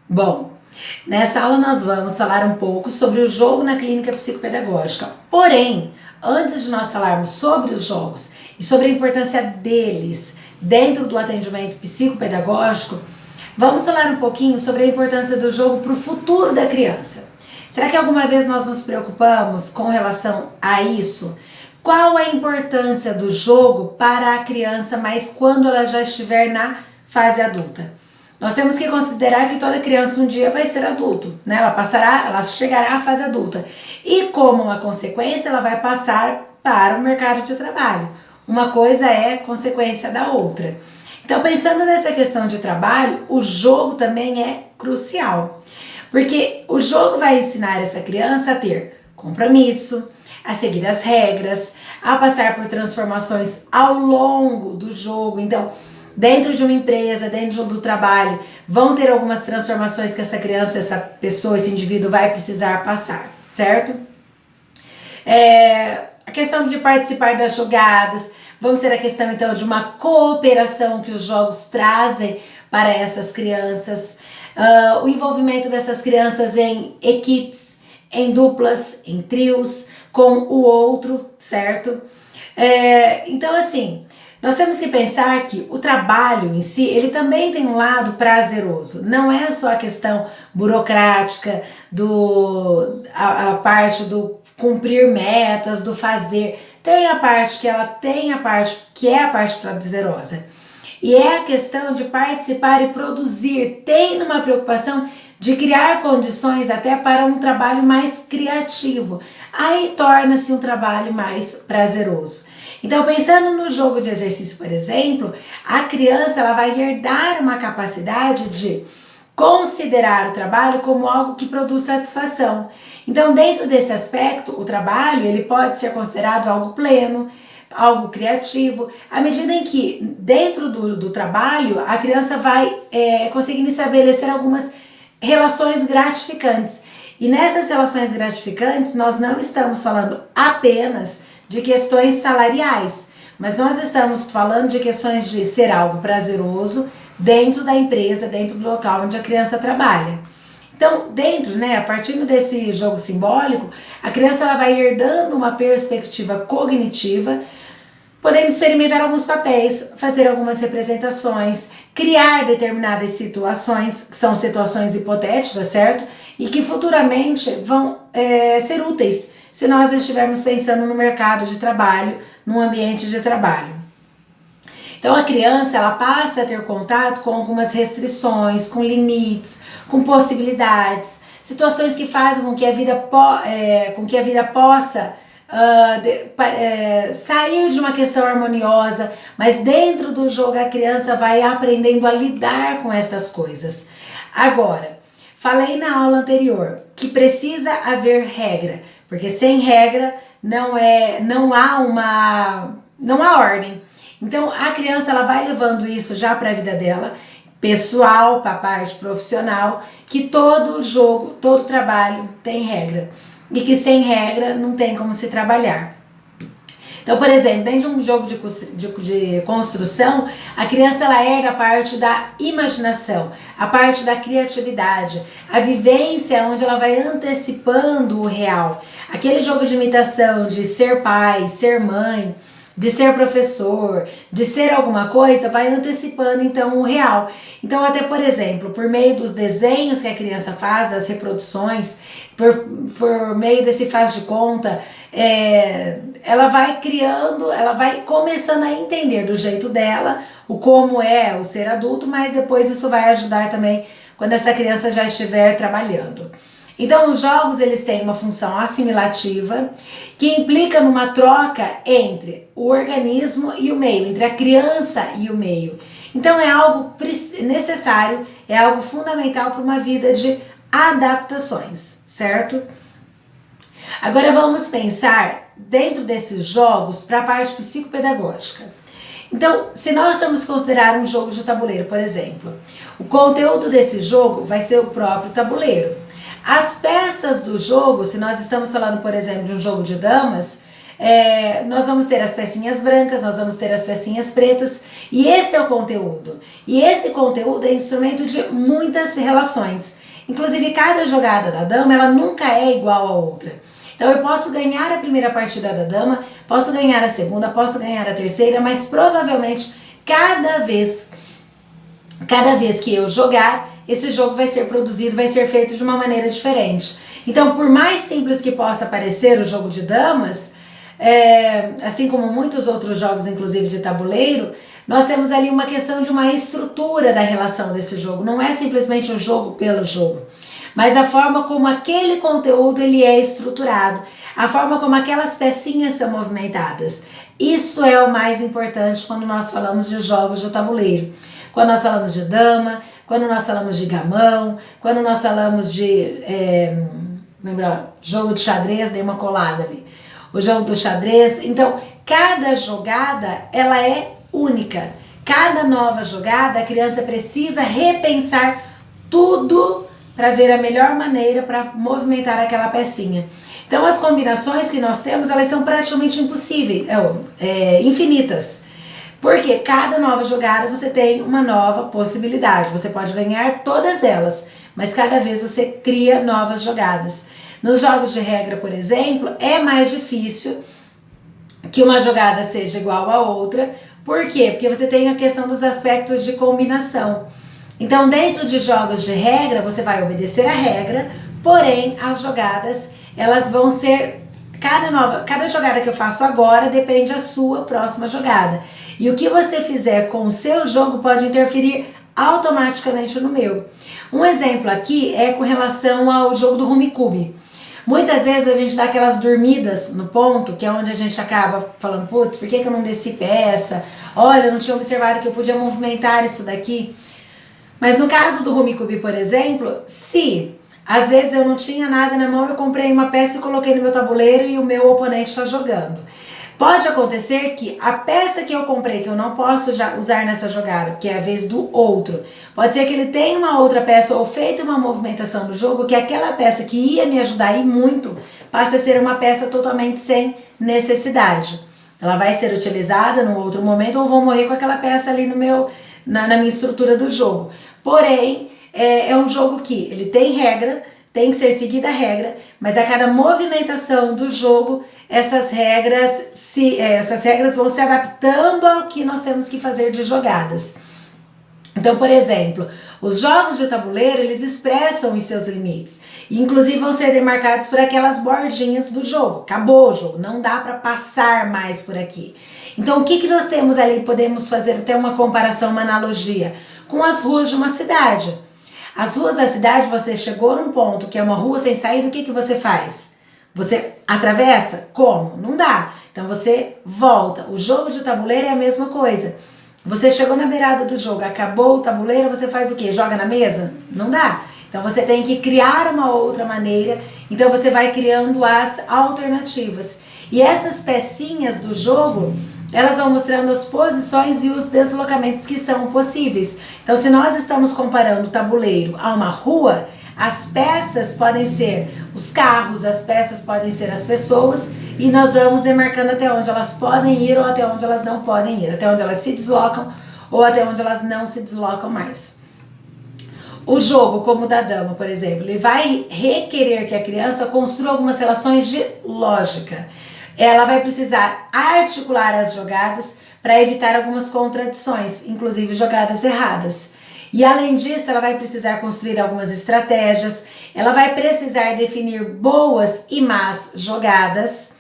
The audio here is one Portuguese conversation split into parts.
Bom, nessa aula nós vamos falar um pouco sobre o jogo na clínica psicopedagógica. Porém, antes de nós falarmos sobre os jogos e sobre a importância deles dentro do atendimento psicopedagógico, vamos falar um pouquinho sobre a importância do jogo para o futuro da criança. Será que alguma vez nós nos preocupamos com relação a isso? Qual a importância do jogo para a criança, mas quando ela já estiver na fase adulta? Nós temos que considerar que toda criança um dia vai ser adulto, né? Ela chegará à fase adulta. E como uma consequência, ela vai passar para o mercado de trabalho. Uma coisa é consequência da outra. Então, pensando nessa questão de trabalho, o jogo também é crucial. Porque o jogo vai ensinar essa criança a ter compromisso, a seguir as regras, a passar por transformações ao longo do jogo. Então, dentro de uma empresa, dentro do trabalho, vão ter algumas transformações que essa criança, essa pessoa, esse indivíduo vai precisar passar, certo? A questão de participar das jogadas, vamos ter a questão então de uma cooperação que os jogos trazem para essas crianças, o envolvimento dessas crianças em equipes, em duplas, em trios, com o outro, certo? Então assim, nós temos que pensar que o trabalho em si, ele também tem um lado prazeroso. Não é só a questão burocrática, a parte do cumprir metas, do fazer. Tem a parte que ela tem a parte que é a parte prazerosa. E é a questão de participar e produzir, tem uma preocupação de criar condições até para um trabalho mais criativo. Aí torna-se um trabalho mais prazeroso. Então, pensando no jogo de exercício, por exemplo, a criança ela vai herdar uma capacidade de considerar o trabalho como algo que produz satisfação. Então, dentro desse aspecto, o trabalho ele pode ser considerado algo pleno, algo criativo, à medida em que dentro do trabalho a criança vai conseguindo estabelecer algumas relações gratificantes. E nessas relações gratificantes nós não estamos falando apenas de questões salariais, mas nós estamos falando de questões de ser algo prazeroso dentro da empresa, dentro do local onde a criança trabalha. Então, a partir desse jogo simbólico, a criança ela vai herdando uma perspectiva cognitiva, podendo experimentar alguns papéis, fazer algumas representações, criar determinadas situações, que são situações hipotéticas, certo? E que futuramente vão ser úteis se nós estivermos pensando no mercado de trabalho, no ambiente de trabalho. Então a criança ela passa a ter contato com algumas restrições, com limites, com possibilidades, situações que fazem com que a vida possa sair de uma questão harmoniosa, mas dentro do jogo a criança vai aprendendo a lidar com essas coisas. Agora, falei na aula anterior que precisa haver regra, porque sem regra não há ordem. Então a criança ela vai levando isso já para a vida dela, pessoal, para a parte profissional, que todo jogo, todo trabalho tem regra. E que sem regra não tem como se trabalhar. Então, por exemplo, dentro de um jogo de construção, a criança ela herda a parte da imaginação, a parte da criatividade, a vivência onde ela vai antecipando o real. Aquele jogo de imitação de ser pai, ser mãe, de ser professor, de ser alguma coisa, vai antecipando então o real. Então até por exemplo, por meio dos desenhos que a criança faz, das reproduções, por meio desse faz de conta, ela vai criando, ela vai começando a entender do jeito dela o como é o ser adulto, mas depois isso vai ajudar também quando essa criança já estiver trabalhando. Então os jogos eles têm uma função assimilativa que implica numa troca entre o organismo e o meio, entre a criança e o meio. Então é algo necessário, é algo fundamental para uma vida de adaptações, certo? Agora vamos pensar dentro desses jogos para a parte psicopedagógica. Então, se nós formos considerar um jogo de tabuleiro, por exemplo, o conteúdo desse jogo vai ser o próprio tabuleiro. As peças do jogo, se nós estamos falando, por exemplo, de um jogo de damas, Nós vamos ter as pecinhas brancas, nós vamos ter as pecinhas pretas, e esse é o conteúdo. E esse conteúdo é instrumento de muitas relações. Inclusive, cada jogada da dama, ela nunca é igual a outra. Então eu posso ganhar a primeira partida da dama, posso ganhar a segunda, posso ganhar a terceira, mas provavelmente cada vez que eu jogar, esse jogo vai ser produzido, vai ser feito de uma maneira diferente. Então, por mais simples que possa parecer o jogo de damas, assim como muitos outros jogos, inclusive de tabuleiro, nós temos ali uma questão de uma estrutura da relação desse jogo. Não é simplesmente o jogo pelo jogo, mas a forma como aquele conteúdo ele é estruturado, a forma como aquelas pecinhas são movimentadas. Isso é o mais importante quando nós falamos de jogos de tabuleiro. Quando nós falamos de dama, quando nós falamos de gamão, quando nós falamos de jogo de xadrez, dei uma colada ali. O jogo do xadrez. Então, cada jogada ela é única. Cada nova jogada, a criança precisa repensar tudo para ver a melhor maneira para movimentar aquela pecinha. Então, as combinações que nós temos, elas são praticamente impossíveis, infinitas. Porque cada nova jogada você tem uma nova possibilidade. Você pode ganhar todas elas, mas cada vez você cria novas jogadas. Nos jogos de regra, por exemplo, é mais difícil que uma jogada seja igual a outra. Por quê? Porque você tem a questão dos aspectos de combinação. Então, dentro de jogos de regra, você vai obedecer a regra, porém, as jogadas, elas vão ser... Cada jogada que eu faço agora depende da sua próxima jogada. E o que você fizer com o seu jogo pode interferir automaticamente no meu. Um exemplo aqui é com relação ao jogo do Rummikub. Muitas vezes a gente dá aquelas dormidas no ponto, que é onde a gente acaba falando, putz, por que eu não desci peça? Olha, eu não tinha observado que eu podia movimentar isso daqui. Mas no caso do Rummikub, por exemplo, se às vezes eu não tinha nada na mão, eu comprei uma peça e coloquei no meu tabuleiro e o meu oponente está jogando. Pode acontecer que a peça que eu comprei, que eu não posso já usar nessa jogada, porque é a vez do outro, pode ser que ele tenha uma outra peça ou feita uma movimentação no jogo, que aquela peça que ia me ajudar e muito, passe a ser uma peça totalmente sem necessidade. Ela vai ser utilizada num outro momento ou vou morrer com aquela peça ali na minha estrutura do jogo. Porém, é um jogo que ele tem regra, tem que ser seguida a regra, mas a cada movimentação do jogo, essas regras vão se adaptando ao que nós temos que fazer de jogadas. Então, por exemplo, os jogos de tabuleiro, eles expressam os seus limites. E, inclusive, vão ser demarcados por aquelas bordinhas do jogo. Acabou o jogo, não dá para passar mais por aqui. Então, o que nós temos ali? Podemos fazer até uma comparação, uma analogia com as ruas de uma cidade. As ruas da cidade, você chegou num ponto que é uma rua sem saída, o que você faz? Você atravessa? Como? Não dá. Então você volta. O jogo de tabuleiro é a mesma coisa. Você chegou na beirada do jogo, acabou o tabuleiro, você faz o quê? Joga na mesa? Não dá. Então você tem que criar uma outra maneira. Então você vai criando as alternativas. E essas pecinhas do jogo, elas vão mostrando as posições e os deslocamentos que são possíveis. Então, se nós estamos comparando o tabuleiro a uma rua, as peças podem ser os carros, as peças podem ser as pessoas, e nós vamos demarcando até onde elas podem ir ou até onde elas não podem ir, até onde elas se deslocam ou até onde elas não se deslocam mais. O jogo, como o da dama, por exemplo, ele vai requerer que a criança construa algumas relações de lógica. Ela vai precisar articular as jogadas para evitar algumas contradições, inclusive jogadas erradas. E além disso, ela vai precisar construir algumas estratégias, ela vai precisar definir boas e más jogadas.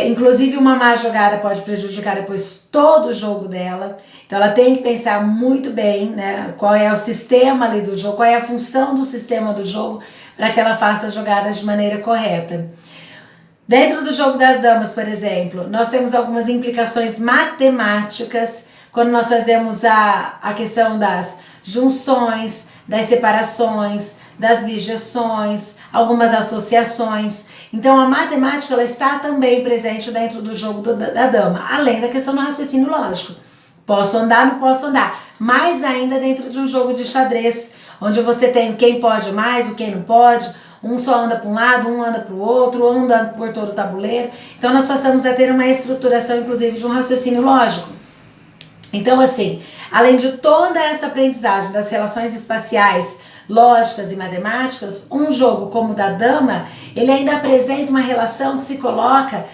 Inclusive uma má jogada pode prejudicar depois todo o jogo dela. Então ela tem que pensar muito bem, né, qual é o sistema ali do jogo, qual é a função do sistema do jogo para que ela faça as jogadas de maneira correta. Dentro do jogo das damas, por exemplo, nós temos algumas implicações matemáticas quando nós fazemos a questão das junções, das separações, das bijeções, algumas associações. Então a matemática ela está também presente dentro do jogo da dama, além da questão do raciocínio lógico. Posso andar, não posso andar. Mais ainda dentro de um jogo de xadrez, onde você tem quem pode mais, o quem não pode, um só anda para um lado, um anda para o outro, anda por todo o tabuleiro. Então nós passamos a ter uma estruturação, inclusive, de um raciocínio lógico. Então, assim, além de toda essa aprendizagem das relações espaciais, lógicas e matemáticas, um jogo como o da dama, ele ainda apresenta uma relação que se coloca,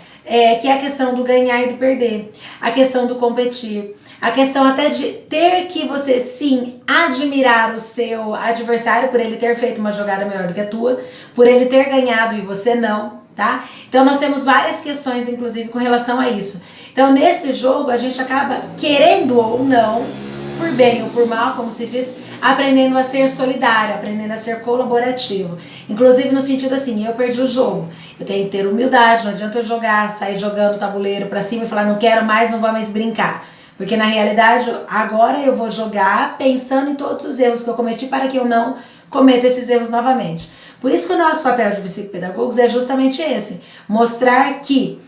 que é a questão do ganhar e do perder, a questão do competir, a questão até de ter que você sim admirar o seu adversário por ele ter feito uma jogada melhor do que a tua, por ele ter ganhado e você não, tá? Então nós temos várias questões, inclusive, com relação a isso. Então nesse jogo a gente acaba, querendo ou não, por bem ou por mal, como se diz, aprendendo a ser solidário, aprendendo a ser colaborativo. Inclusive no sentido assim, eu perdi o jogo, eu tenho que ter humildade, não adianta eu jogar, sair jogando o tabuleiro pra cima e falar não quero mais, não vou mais brincar. Porque na realidade agora eu vou jogar pensando em todos os erros que eu cometi para que eu não cometa esses erros novamente. Por isso que o nosso papel de psicopedagogos é justamente esse, mostrar que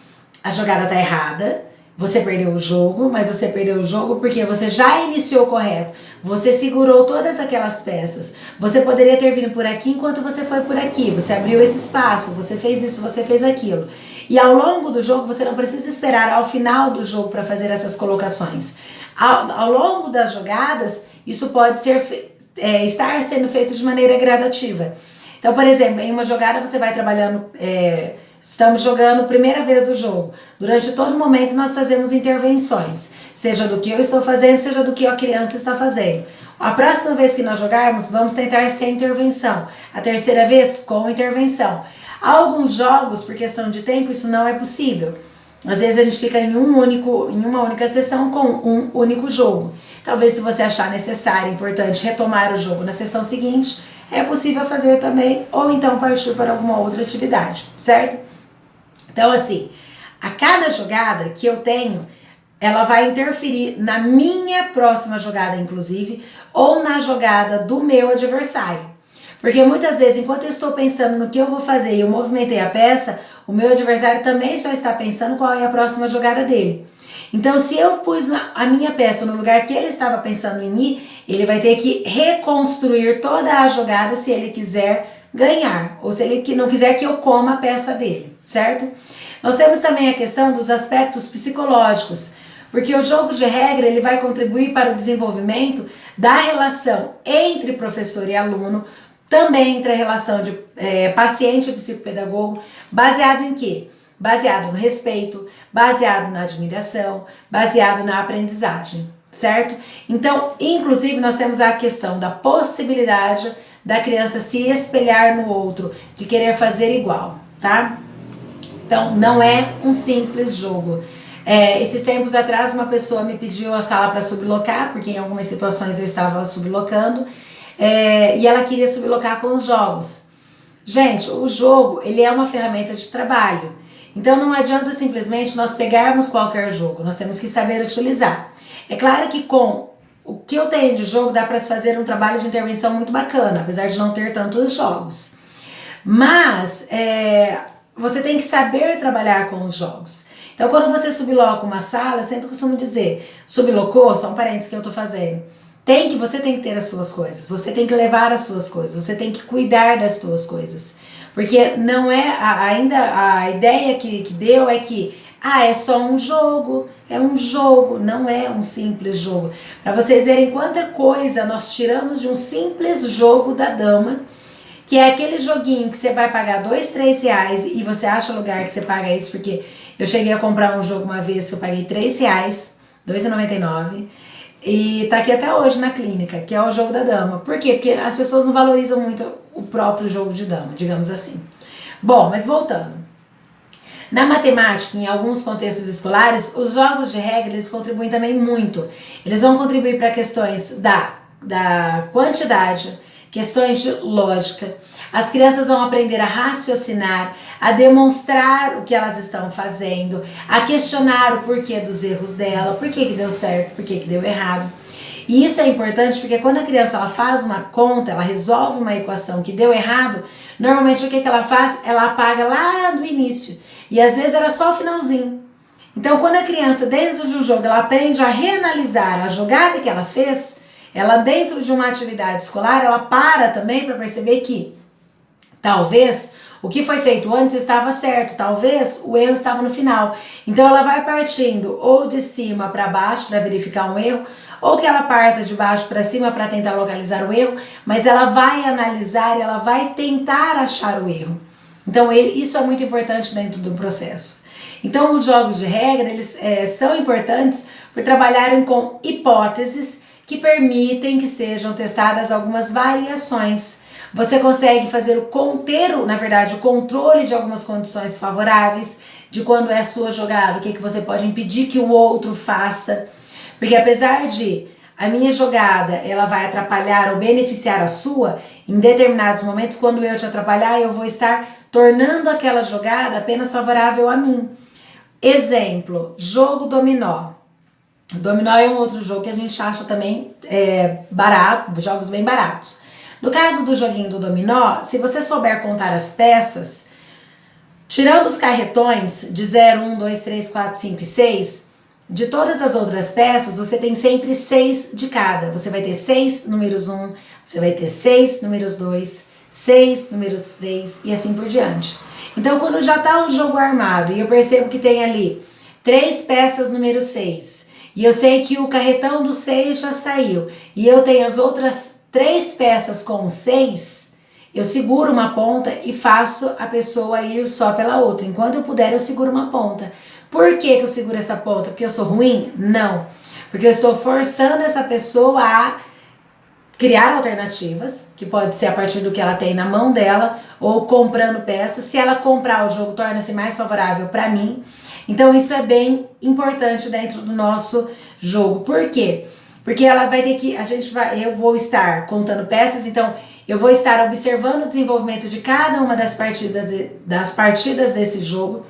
a jogada tá errada, você perdeu o jogo, mas você perdeu o jogo porque você já iniciou correto. Você segurou todas aquelas peças. Você poderia ter vindo por aqui enquanto você foi por aqui. Você abriu esse espaço, você fez isso, você fez aquilo. E ao longo do jogo, você não precisa esperar ao final do jogo para fazer essas colocações. Ao longo das jogadas, isso pode ser, estar sendo feito de maneira gradativa. Então, por exemplo, em uma jogada você vai trabalhando... Estamos jogando primeira vez o jogo. Durante todo momento nós fazemos intervenções, seja do que eu estou fazendo, seja do que a criança está fazendo. A próxima vez que nós jogarmos, vamos tentar sem intervenção. A terceira vez, com intervenção. Há alguns jogos, por questão de tempo, isso não é possível. Às vezes a gente fica em uma única sessão com um único jogo. Talvez se você achar necessário, importante retomar o jogo na sessão seguinte, é possível fazer também, ou então partir para alguma outra atividade, certo? Então assim, a cada jogada que eu tenho, ela vai interferir na minha próxima jogada, inclusive, ou na jogada do meu adversário. Porque muitas vezes, enquanto eu estou pensando no que eu vou fazer e eu movimentei a peça, o meu adversário também já está pensando qual é a próxima jogada dele. Então, se eu pus a minha peça no lugar que ele estava pensando em ir, ele vai ter que reconstruir toda a jogada se ele quiser ganhar, ou se ele não quiser que eu coma a peça dele, certo? Nós temos também a questão dos aspectos psicológicos, porque o jogo de regra ele vai contribuir para o desenvolvimento da relação entre professor e aluno, também entre a relação de paciente e psicopedagogo, baseado em quê? Baseado no respeito, baseado na admiração, baseado na aprendizagem, certo? Então, inclusive, nós temos a questão da possibilidade da criança se espelhar no outro, de querer fazer igual, tá? Então, não é um simples jogo. Esses tempos atrás, uma pessoa me pediu a sala para sublocar, porque em algumas situações eu estava sublocando, e ela queria sublocar com os jogos. Gente, o jogo, ele é uma ferramenta de trabalho. Então não adianta simplesmente nós pegarmos qualquer jogo, nós temos que saber utilizar. É claro que com o que eu tenho de jogo dá para se fazer um trabalho de intervenção muito bacana, apesar de não ter tantos jogos. Mas você tem que saber trabalhar com os jogos. Então quando você subloca uma sala, eu sempre costumo dizer, sublocou, só um parênteses que eu tô fazendo, você tem que ter as suas coisas, você tem que levar as suas coisas, você tem que cuidar das suas coisas. Porque não é, ainda a ideia que deu é que, é só um jogo, não é um simples jogo. Para vocês verem quanta coisa nós tiramos de um simples jogo da dama, que é aquele joguinho que você vai pagar R$2, R$3 e você acha lugar que você paga isso, porque eu cheguei a comprar um jogo uma vez que eu paguei R$3, R$2,99, e tá aqui até hoje na clínica, que é o jogo da dama. Por quê? Porque as pessoas não valorizam muito o próprio jogo de dama, digamos assim. Bom, mas voltando. Na matemática, em alguns contextos escolares, os jogos de regra, eles contribuem também muito. Eles vão contribuir para questões da quantidade, questões de lógica. As crianças vão aprender a raciocinar, a demonstrar o que elas estão fazendo, a questionar o porquê dos erros dela, por que deu certo, por que deu errado. E isso é importante porque quando a criança ela faz uma conta, ela resolve uma equação que deu errado, normalmente o que ela faz? Ela apaga lá do início. E às vezes era só o finalzinho. Então quando a criança dentro de um jogo ela aprende a reanalisar a jogada que ela fez, ela dentro de uma atividade escolar, ela para também para perceber que Talvez o que foi feito antes estava certo, talvez o erro estava no final. Então ela vai partindo ou de cima para baixo para verificar um erro, ou que ela parta de baixo para cima para tentar localizar o erro, mas ela vai analisar e ela vai tentar achar o erro. Então isso é muito importante dentro do processo. Então os jogos de regra, eles são importantes por trabalharem com hipóteses que permitem que sejam testadas algumas variações. Você consegue fazer o controle de algumas condições favoráveis, de quando é a sua jogada, o que você pode impedir que o outro faça. Porque apesar de a minha jogada, ela vai atrapalhar ou beneficiar a sua, em determinados momentos, quando eu te atrapalhar, eu vou estar tornando aquela jogada apenas favorável a mim. Exemplo, jogo dominó. Dominó é um outro jogo que a gente acha também barato, jogos bem baratos. No caso do joguinho do dominó, se você souber contar as peças, tirando os carretões de 0, 1, 2, 3, 4, 5 e 6, de todas as outras peças, você tem sempre 6 de cada. Você vai ter 6 números 1, você vai ter 6 números 2, 6 números 3 e assim por diante. Então, quando já está o jogo armado e eu percebo que tem ali 3 peças número 6, e eu sei que o carretão do 6 já saiu, e eu tenho as outras 3 peças com 6, eu seguro uma ponta e faço a pessoa ir só pela outra. Enquanto eu puder, eu seguro uma ponta. Por que eu seguro essa ponta? Porque eu sou ruim? Não. Porque eu estou forçando essa pessoa a criar alternativas, que pode ser a partir do que ela tem na mão dela, ou comprando peças. Se ela comprar, o jogo torna-se mais favorável para mim. Então isso é bem importante dentro do nosso jogo. Por quê? Porque ela vai ter que, eu vou estar contando peças, então eu vou estar observando o desenvolvimento de cada uma das partidas desse jogo.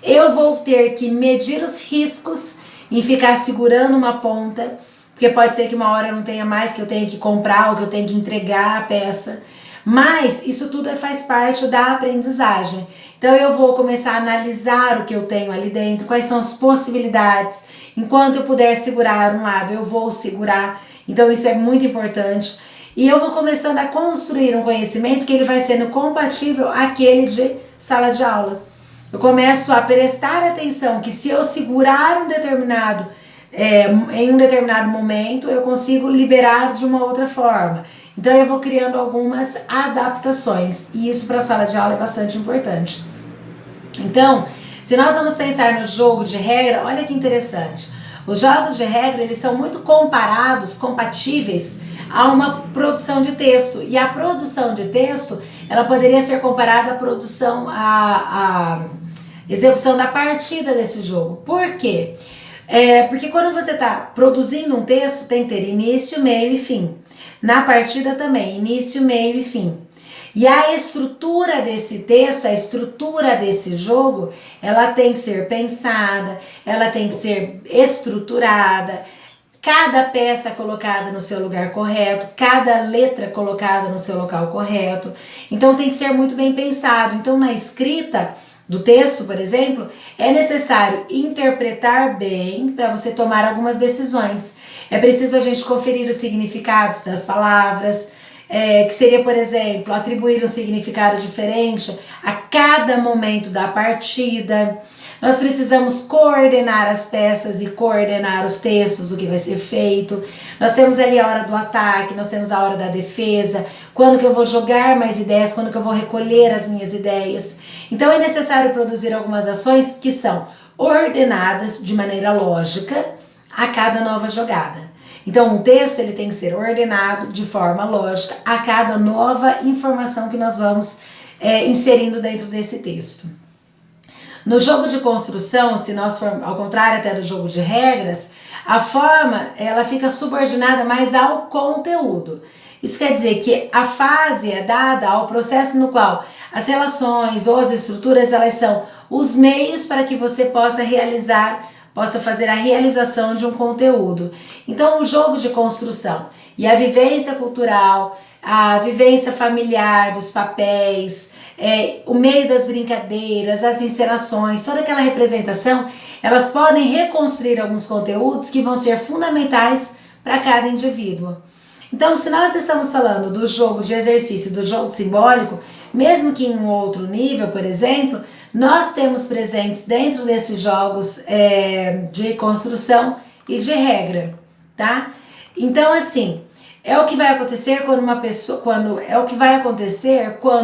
Eu vou ter que medir os riscos em ficar segurando uma ponta, porque pode ser que uma hora eu não tenha mais, que eu tenha que comprar ou que eu tenha que entregar a peça. Mas isso tudo faz parte da aprendizagem. Então eu vou começar a analisar o que eu tenho ali dentro, quais são as possibilidades. Enquanto eu puder segurar um lado, eu vou segurar. Então isso é muito importante. E eu vou começando a construir um conhecimento que ele vai sendo compatível àquele de sala de aula. Eu começo a prestar atenção que se eu segurar em um determinado momento, eu consigo liberar de uma outra forma. Então eu vou criando algumas adaptações, e isso para a sala de aula é bastante importante. Então, se nós vamos pensar no jogo de regra, olha que interessante. Os jogos de regra, eles são muito compatíveis a uma produção de texto. E a produção de texto, ela poderia ser comparada à à execução da partida desse jogo. Por quê? Porque quando você está produzindo um texto, tem que ter início, meio e fim. Na partida também, início, meio e fim. E a estrutura desse texto, a estrutura desse jogo, ela tem que ser pensada, ela tem que ser estruturada, cada peça colocada no seu lugar correto, cada letra colocada no seu local correto. Então tem que ser muito bem pensado. Então na escrita do texto, por exemplo, é necessário interpretar bem para você tomar algumas decisões. É preciso a gente conferir os significados das palavras, que seria, por exemplo, atribuir um significado diferente a cada momento da partida. Nós precisamos coordenar as peças e coordenar os textos, o que vai ser feito. Nós temos ali a hora do ataque, nós temos a hora da defesa, quando que eu vou jogar mais ideias, quando que eu vou recolher as minhas ideias. Então é necessário produzir algumas ações que são ordenadas de maneira lógica a cada nova jogada. Então o texto ele tem que ser ordenado de forma lógica a cada nova informação que nós vamos inserindo dentro desse texto. No jogo de construção, se nós formos ao contrário até do jogo de regras, a forma ela fica subordinada mais ao conteúdo. Isso quer dizer que a fase é dada ao processo no qual as relações ou as estruturas elas são os meios para que você possa fazer a realização de um conteúdo. Então o jogo de construção e a vivência cultural, a vivência familiar dos papéis, o meio das brincadeiras, as encenações, toda aquela representação, elas podem reconstruir alguns conteúdos que vão ser fundamentais para cada indivíduo. Então, se nós estamos falando do jogo de exercício, do jogo simbólico, mesmo que em um outro nível, por exemplo, nós temos presentes dentro desses jogos de construção e de regra, tá? Então, assim, é o que vai acontecer quando uma pessoa, quando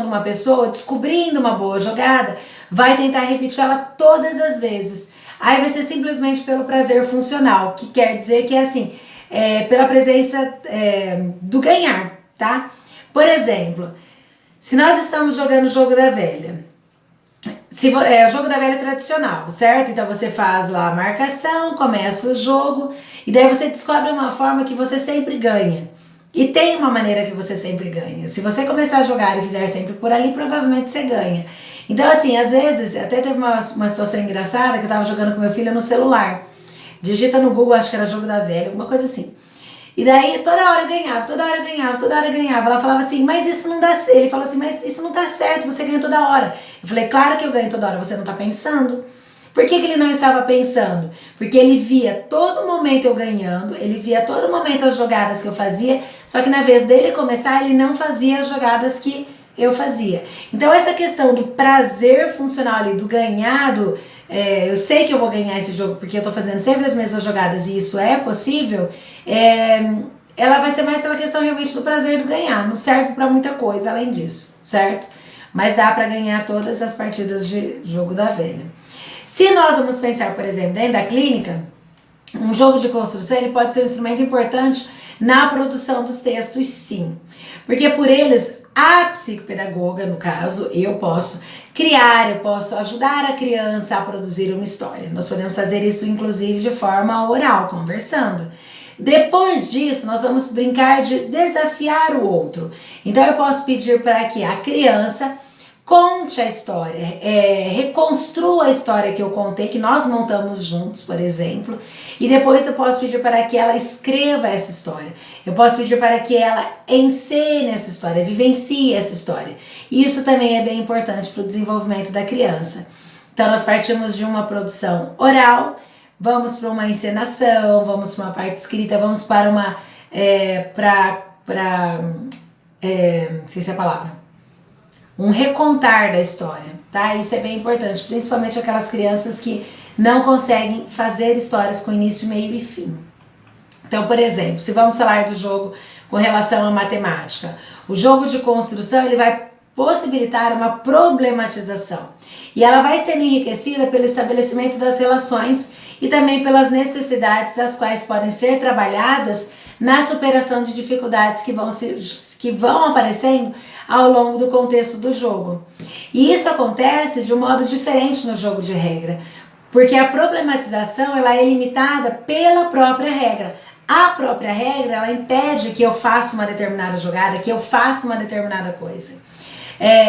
uma pessoa, descobrindo uma boa jogada, vai tentar repeti-la todas as vezes. Aí vai ser simplesmente pelo prazer funcional, que quer dizer que é assim, pela presença do ganhar, tá? Por exemplo, se nós estamos jogando o jogo da velha, o jogo da velha tradicional, certo? Então você faz lá a marcação, começa o jogo, e daí você descobre uma forma que você sempre ganha. E tem uma maneira que você sempre ganha. Se você começar a jogar e fizer sempre por ali, provavelmente você ganha. Então, assim, às vezes, até teve uma situação engraçada que eu tava jogando com meu filho no celular. Digita no Google, acho que era jogo da velha, alguma coisa assim. E daí toda hora ganhava, toda hora ganhava, toda hora ganhava. Ela falava assim, mas isso não dá certo. Ele falou assim, mas isso não tá certo, você ganha toda hora. Eu falei, claro que eu ganho toda hora, você não tá pensando. Por que ele não estava pensando? Porque ele via todo momento eu ganhando, ele via todo momento as jogadas que eu fazia, só que na vez dele começar, ele não fazia as jogadas que eu fazia. Então essa questão do prazer funcional ali, do ganhado, eu sei que eu vou ganhar esse jogo porque eu tô fazendo sempre as mesmas jogadas e isso é possível, ela vai ser mais pela questão realmente do prazer do ganhar, não serve para muita coisa além disso, certo? Mas dá para ganhar todas as partidas de jogo da velha. Se nós vamos pensar, por exemplo, dentro da clínica, um jogo de construção ele pode ser um instrumento importante na produção dos textos, sim. Porque por eles, a psicopedagoga, no caso, eu posso criar, eu posso ajudar a criança a produzir uma história. Nós podemos fazer isso, inclusive, de forma oral, conversando. Depois disso, nós vamos brincar de desafiar o outro. Então, eu posso pedir para que a criança conte a história, reconstrua a história que eu contei, que nós montamos juntos, por exemplo, e depois eu posso pedir para que ela escreva essa história. Eu posso pedir para que ela encene essa história, vivencie essa história. E isso também é bem importante para o desenvolvimento da criança. Então nós partimos de uma produção oral, vamos para uma encenação, vamos para uma parte escrita, vamos para uma... esqueci a palavra. Um recontar da história, tá? Isso é bem importante, principalmente aquelas crianças que não conseguem fazer histórias com início, meio e fim. Então, por exemplo, se vamos falar do jogo com relação à matemática, o jogo de construção ele vai possibilitar uma problematização e ela vai ser enriquecida pelo estabelecimento das relações e também pelas necessidades as quais podem ser trabalhadas na superação de dificuldades que vão aparecendo ao longo do contexto do jogo. E isso acontece de um modo diferente no jogo de regra, porque a problematização ela é limitada pela própria regra. A própria regra ela impede que eu faça uma determinada jogada, que eu faça uma determinada coisa.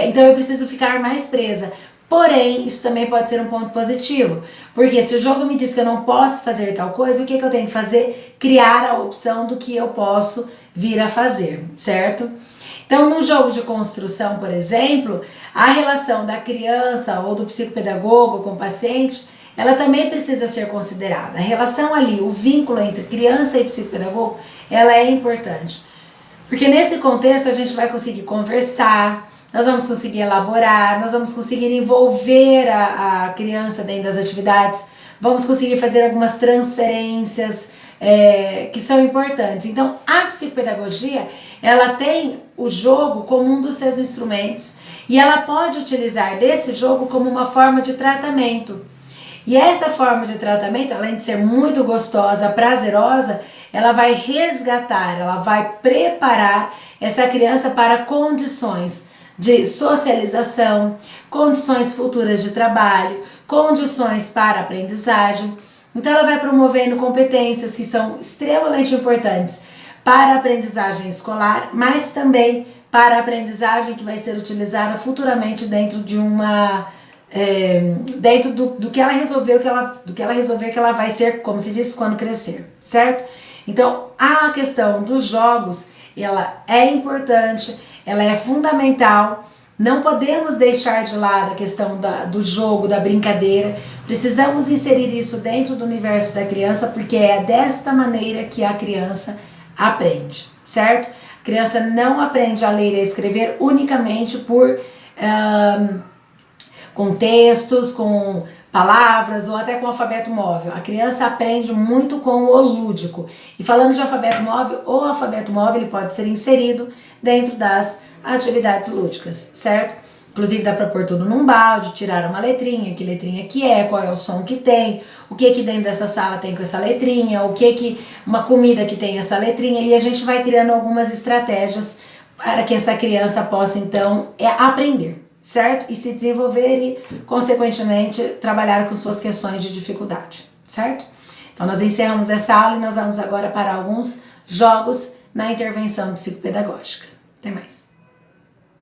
Então eu preciso ficar mais presa. Porém, isso também pode ser um ponto positivo, porque se o jogo me diz que eu não posso fazer tal coisa, o que eu tenho que fazer? Criar a opção do que eu posso vir a fazer, certo? Então, num jogo de construção, por exemplo, a relação da criança ou do psicopedagogo com o paciente, ela também precisa ser considerada. A relação ali, o vínculo entre criança e psicopedagogo, ela é importante. Porque nesse contexto a gente vai conseguir conversar, nós vamos conseguir elaborar, nós vamos conseguir envolver a criança dentro das atividades, vamos conseguir fazer algumas transferências que são importantes. Então, a psicopedagogia, ela tem o jogo como um dos seus instrumentos e ela pode utilizar desse jogo como uma forma de tratamento. E essa forma de tratamento, além de ser muito gostosa, prazerosa, ela vai resgatar, ela vai preparar essa criança para condições de socialização, condições futuras de trabalho, condições para aprendizagem. Então ela vai promovendo competências que são extremamente importantes para a aprendizagem escolar, mas também para a aprendizagem que vai ser utilizada futuramente dentro de uma... dentro do que ela resolveu que ela vai ser, como se diz, quando crescer, certo? Então a questão dos jogos ela é importante, ela é fundamental, não podemos deixar de lado a questão do jogo, da brincadeira, precisamos inserir isso dentro do universo da criança porque é desta maneira que a criança aprende, certo? A criança não aprende a ler e a escrever unicamente com textos, com palavras ou até com alfabeto móvel. A criança aprende muito com o lúdico. E falando de alfabeto móvel, o alfabeto móvel ele pode ser inserido dentro das atividades lúdicas, certo? Inclusive dá para pôr tudo num balde, tirar uma letrinha, que letrinha que é, qual é o som que tem, o que dentro dessa sala tem com essa letrinha, uma comida que tem essa letrinha, e a gente vai criando algumas estratégias para que essa criança possa então aprender, certo? E se desenvolver e, consequentemente, trabalhar com suas questões de dificuldade, certo? Então nós encerramos essa aula e nós vamos agora para alguns jogos na intervenção psicopedagógica. Até mais.